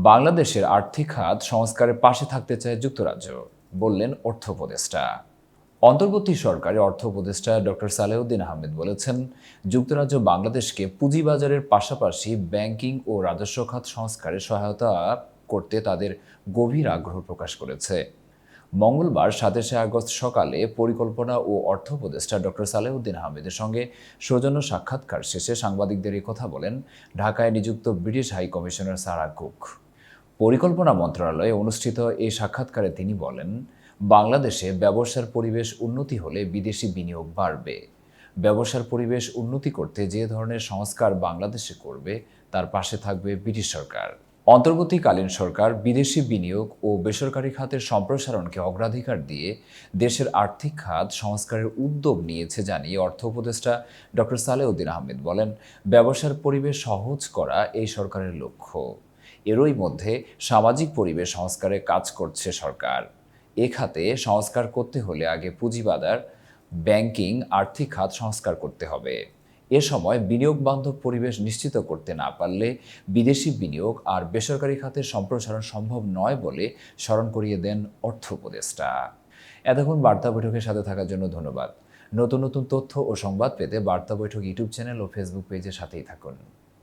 বাংলাদেশের আর্থিক খাত সংস্কারের পাশে থাকতে চায় যুক্তরাজ্য, বললেন অর্থ উপদেষ্টা। অন্তর্বর্তী সরকারের অর্থ উপদেষ্টা ডক্টর সালেউদ্দিন আহমেদ বলেছেন, যুক্তরাজ্য বাংলাদেশকে পুঁজিবাজারের পাশাপাশি ব্যাংকিং ও রাজস্ব খাত সংস্কারে সহায়তা করতে তাদের গভীর আগ্রহ প্রকাশ করেছে। মঙ্গলবার ২৭শে আগস্ট সকালে পরিকল্পনা ও অর্থ উপদেষ্টা ডক্টর সালেউদ্দিন আহমেদের সঙ্গে সৌজন্য সাক্ষাৎকার শেষে সাংবাদিকদের এই কথা বলেন ঢাকায় নিযুক্ত British high commissioner Sarah Cook. পরিকল্পনা মন্ত্রণালয়ে অনুষ্ঠিত এই সাক্ষাৎকারে তিনি বলেন, বাংলাদেশে ব্যবসার পরিবেশ উন্নতি হলে বিদেশি বিনিয়োগ বাড়বে। ব্যবসার পরিবেশ উন্নতি করতে যে ধরনের সংস্কার বাংলাদেশে করবে তার পাশে থাকবে ব্রিটিশ সরকার। অন্তর্বর্তীকালীন সরকার বিদেশি বিনিয়োগ ও বেসরকারি খাতের সম্প্রসারণকে অগ্রাধিকার দিয়ে দেশের আর্থিক খাত সংস্কারের উদ্যোগ নিয়েছে জানিয়ে অর্থ উপদেষ্টা ডক্টর সালেউদ্দিন আহমেদ বলেন, ব্যবসার পরিবেশ সহজ করা এই সরকারের লক্ষ্য। এরই মধ্যে সামাজিক পরিবেশ সংস্কারে কাজ করছে সরকার। এ খাতে সংস্কার করতে হলে আগে পুঁজিবাজার, ব্যাংকিং, আর্থিক খাত সংস্কার করতে হবে। এ সময় বিনিয়োগ বান্ধব পরিবেশ নিশ্চিত করতে না পারলে বিদেশি বিনিয়োগ আর বেসরকারি খাতের সম্প্রসারণ সম্ভব নয় বলে স্মরণ করিয়ে দেন অর্থ উপদেষ্টা। এতক্ষণ বার্তা বৈঠকের সাথে থাকার জন্য ধন্যবাদ। নতুন নতুন তথ্য ও সংবাদ পেতে বার্তা বৈঠক ইউটিউব চ্যানেল ও ফেসবুক পেজের সাথেই থাকুন।